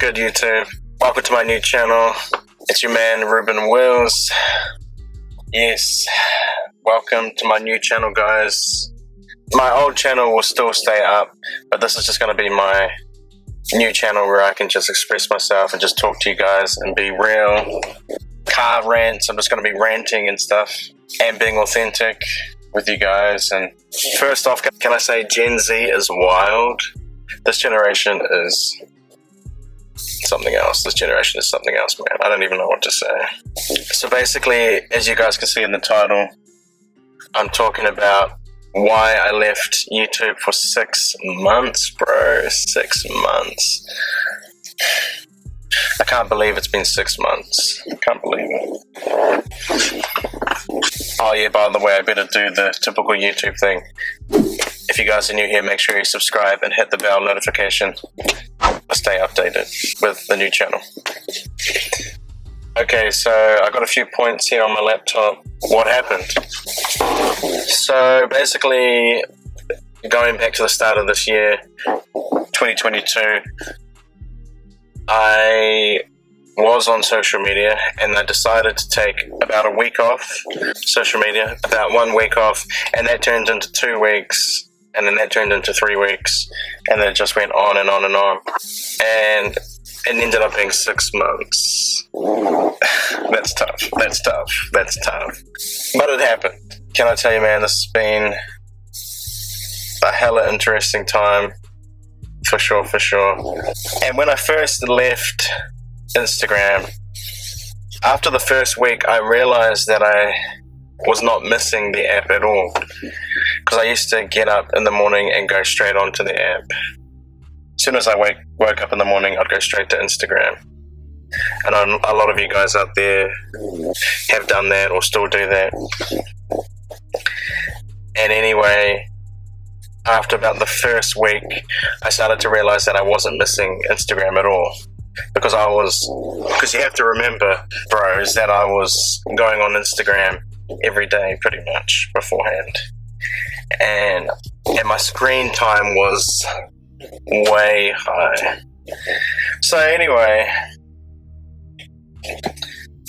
good, YouTube? Welcome to my new channel. It's your man, Ruben Wills. Yes, welcome to my new channel, guys. My old channel will still stay up, but this is just going to be my new channel where I can just express myself and just talk to you guys and be real. Car rants, I'm just going to be ranting and stuff and being authentic with you guys. And first off, can I say Gen Z is wild? This generation is something else. This generation is something else, man. I don't even know what to say. So basically, as you guys can see in the title, I'm talking about why I left YouTube for 6 months, bro. 6 months. I can't believe it's been 6 months. I can't believe it. Oh yeah, by the way, I better do the typical YouTube thing. If you guys are new here, make sure you subscribe and hit the bell notification to stay updated with the new channel. Okay, so I got a few points here on my laptop. What happened? So basically, going back to the start of this year, 2022, I was on social media and I decided to take about a week off social media, about 1 week off, and that turned into 2 weeks, and then that turned into 3 weeks, and then it just went on and on and on, and it ended up being 6 months. That's tough. But it happened. Can I tell you, man, this has been a hella interesting time. For sure. And when I first left Instagram, after the first week, I realized that I was not missing the app at all. Because I used to get up in the morning and go straight onto the app. As soon as I woke up in the morning, I'd go straight to Instagram. And a lot of you guys out there have done that or still do that. And anyway, after about the first week, I started to realize that I wasn't missing Instagram at all. Because you have to remember, bros, that I was going on Instagram every day pretty much beforehand. And my screen time was way high. So anyway,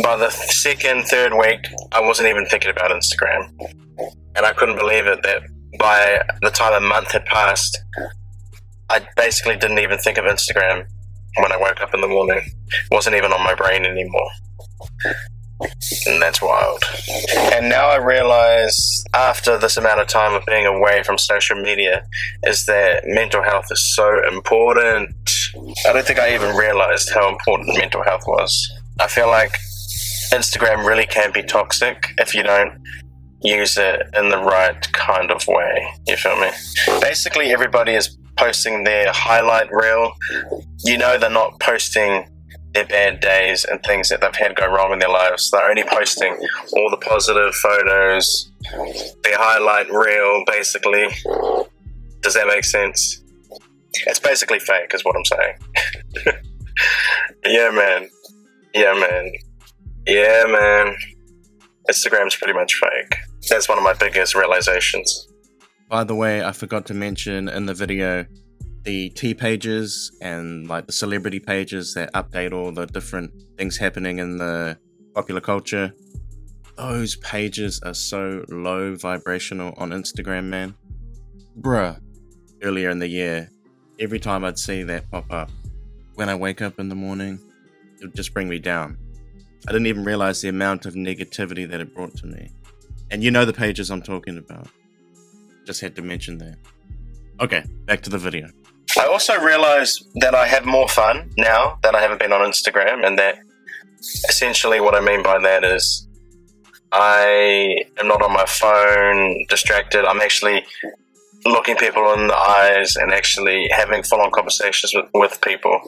by the second, third week, I wasn't even thinking about Instagram. And I couldn't believe it that by the time a month had passed, I basically didn't even think of Instagram when I woke up in the morning. It wasn't even on my brain anymore. And that's wild. And now I realize, after this amount of time of being away from social media, is that mental health is so important. I don't think I even realized how important mental health was. I feel like Instagram really can be toxic if you don't use it in the right kind of way. You feel me? Basically, everybody is posting their highlight reel. You know, they're not posting their bad days and things that they've had go wrong in their lives. They're only posting all the positive photos, their highlight reel, basically. Does that make sense? It's basically fake, is what I'm saying. Yeah, man. Instagram's pretty much fake. That's one of my biggest realizations. By the way, I forgot to mention in the video the T pages and like the celebrity pages that update all the different things happening in the popular culture. Those pages are so low vibrational on Instagram, man. Bruh. Earlier in the year, every time I'd see that pop up, when I wake up in the morning, it would just bring me down. I didn't even realize the amount of negativity that it brought to me. And you know the pages I'm talking about. Just had to mention that. Okay, back to the video. I also realized that I have more fun now that I haven't been on Instagram, and that essentially what I mean by that is I am not on my phone distracted. I'm actually looking people in the eyes and actually having full-on conversations with people,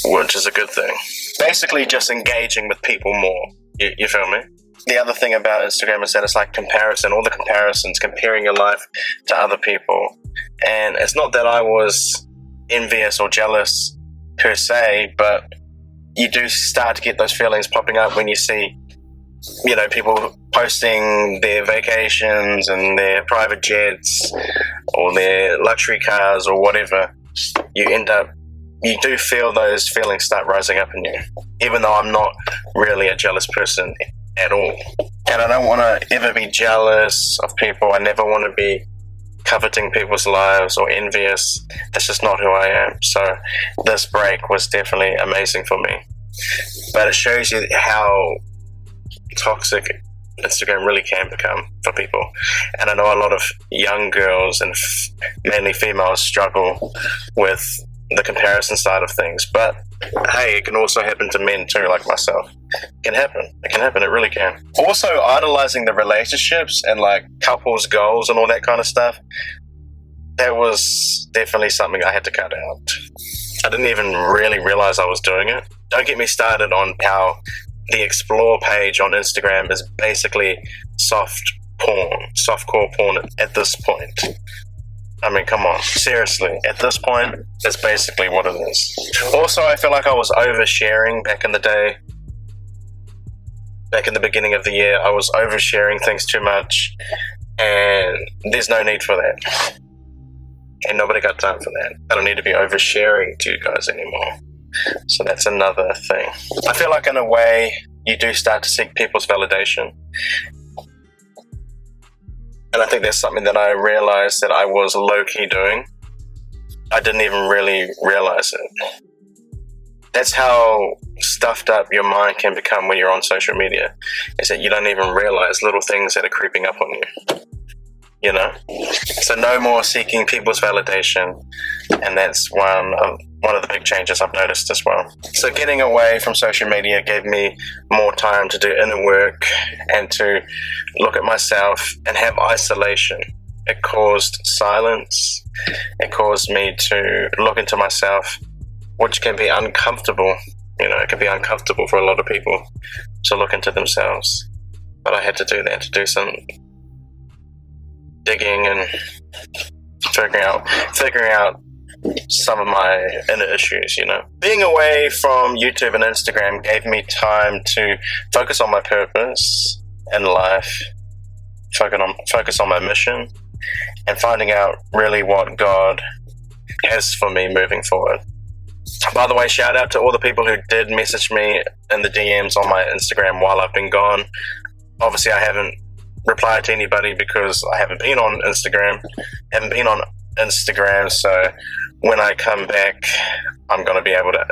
which is a good thing. Basically just engaging with people more, you feel me? The other thing about Instagram is that it's like comparison, all the comparisons, comparing your life to other people. And it's not that I was envious or jealous per se, but you do start to get those feelings popping up when you see, you know, people posting their vacations and their private jets or their luxury cars or whatever. You end up you do feel those feelings start rising up in you, even though I'm not really a jealous person at all. And I don't want to ever be jealous of people. I never want to be coveting people's lives or envious. That's just not who I am. So this break was definitely amazing for me. But it shows you how toxic Instagram really can become for people. And I know a lot of young girls and mainly females struggle with the comparison side of things, but hey, it can also happen to men too, like myself. It can happen, it really can. Also, idolizing the relationships and like couples goals and all that kind of stuff, that was definitely something I had to cut out. I didn't even really realize I was doing it. Don't get me started on how the explore page on Instagram is basically softcore porn at this point. I mean, come on, seriously. At this point, that's basically what it is. Also, I feel like I was oversharing back in the day. Back in the beginning of the year, I was oversharing things too much, and there's no need for that. And nobody got time for that. I don't need to be oversharing to you guys anymore. So that's another thing. I feel like in a way, you do start to seek people's validation. And I think that's something that I realized that I was low-key doing. I didn't even really realize it. That's how stuffed up your mind can become when you're on social media, is that you don't even realize little things that are creeping up on you. You know? So no more seeking people's validation. And that's one of the big changes I've noticed as well. So getting away from social media gave me more time to do inner work and to look at myself and have isolation. It caused silence. It caused me to look into myself, which can be uncomfortable. You know, it can be uncomfortable for a lot of people to look into themselves. But I had to do that, to do some digging and figuring out some of my inner issues, you know. Being away from YouTube and Instagram gave me time to focus on my purpose in life, focus on my mission, and finding out really what God has for me moving forward. By the way, shout out to all the people who did message me in the DMs on my Instagram while I've been gone. Obviously, I haven't replied to anybody because I haven't been on Instagram, so when I come back, I'm going to be able to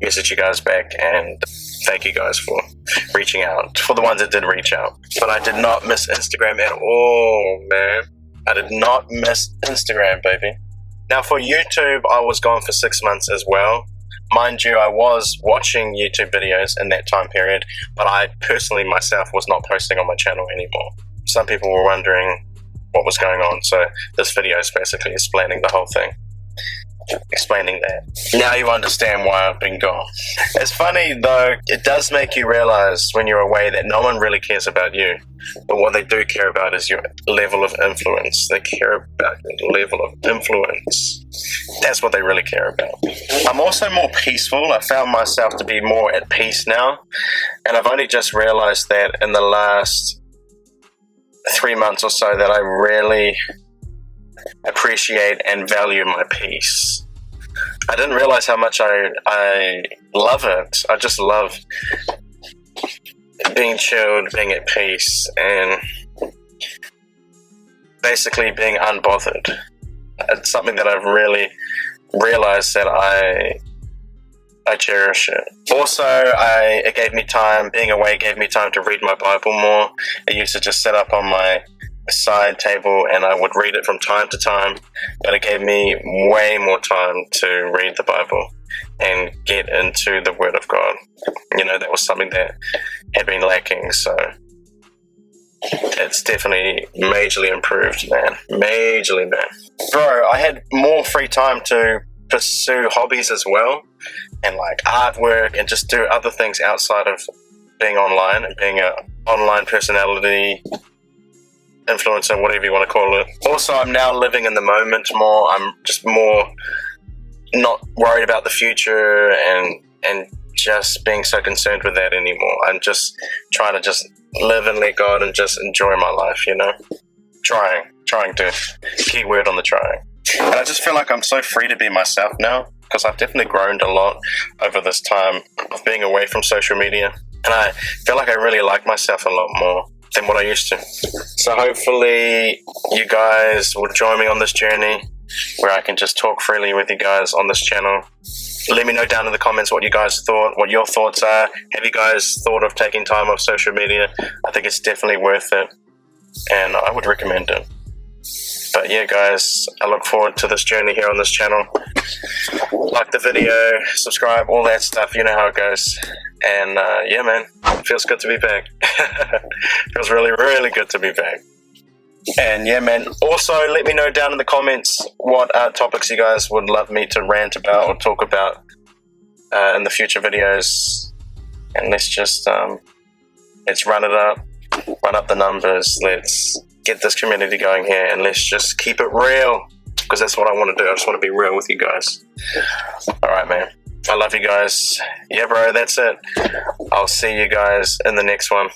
message you guys back and thank you guys for reaching out, for the ones that did reach out. But I did not miss Instagram at all, man. I did not miss Instagram, baby. Now for YouTube, I was gone for 6 months as well. Mind you, I was watching YouTube videos in that time period, but I personally myself was not posting on my channel anymore. Some people were wondering what was going on, so this video is basically explaining the whole thing. Explaining that. Now you understand why I've been gone. It's funny though, it does make you realize when you're away that no one really cares about you, but what they do care about is your level of influence. They care about your level of influence. That's what they really care about. I'm also more peaceful. I found myself to be more at peace now, and I've only just realized that in the last 3 months or so that I really appreciate and value my peace. I didn't realize how much I love it. I just love being chilled, being at peace, and basically being unbothered. It's something that I've really realized that I cherish it. Also, it gave me time, being away gave me time to read my Bible more. I used to just sit up on my side table and I would read it from time to time, but it gave me way more time to read the Bible and get into the Word of God. You know, that was something that had been lacking, so it's definitely majorly improved, man. Majorly, man. Bro, I had more free time to pursue hobbies as well, and like artwork and just do other things outside of being online and being an online personality, influencer, whatever you want to call it. Also, I'm now living in the moment more. I'm just more not worried about the future and just being so concerned with that anymore. I'm just trying to just live and let God and just enjoy my life, you know? Trying to. Key word on the trying. And I just feel like I'm so free to be myself now. because I've definitely grown a lot over this time of being away from social media. And I feel like I really like myself a lot more than what I used to. So hopefully you guys will join me on this journey where I can just talk freely with you guys on this channel. Let me know down in the comments what you guys thought, what your thoughts are. Have you guys thought of taking time off social media? I think it's definitely worth it, and I would recommend it. But yeah, guys, I look forward to this journey here on this channel. Like the video, subscribe, all that stuff. You know how it goes. And yeah, man, it feels good to be back. Feels really, really good to be back. And yeah, man, also let me know down in the comments what topics you guys would love me to rant about or talk about in the future videos. And let's just let's run up the numbers. Let's get this community going here, and let's just keep it real, because that's what I want to do. I just want to be real with you guys. All right, man, I love you guys. Yeah, bro, that's it. I'll see you guys in the next one.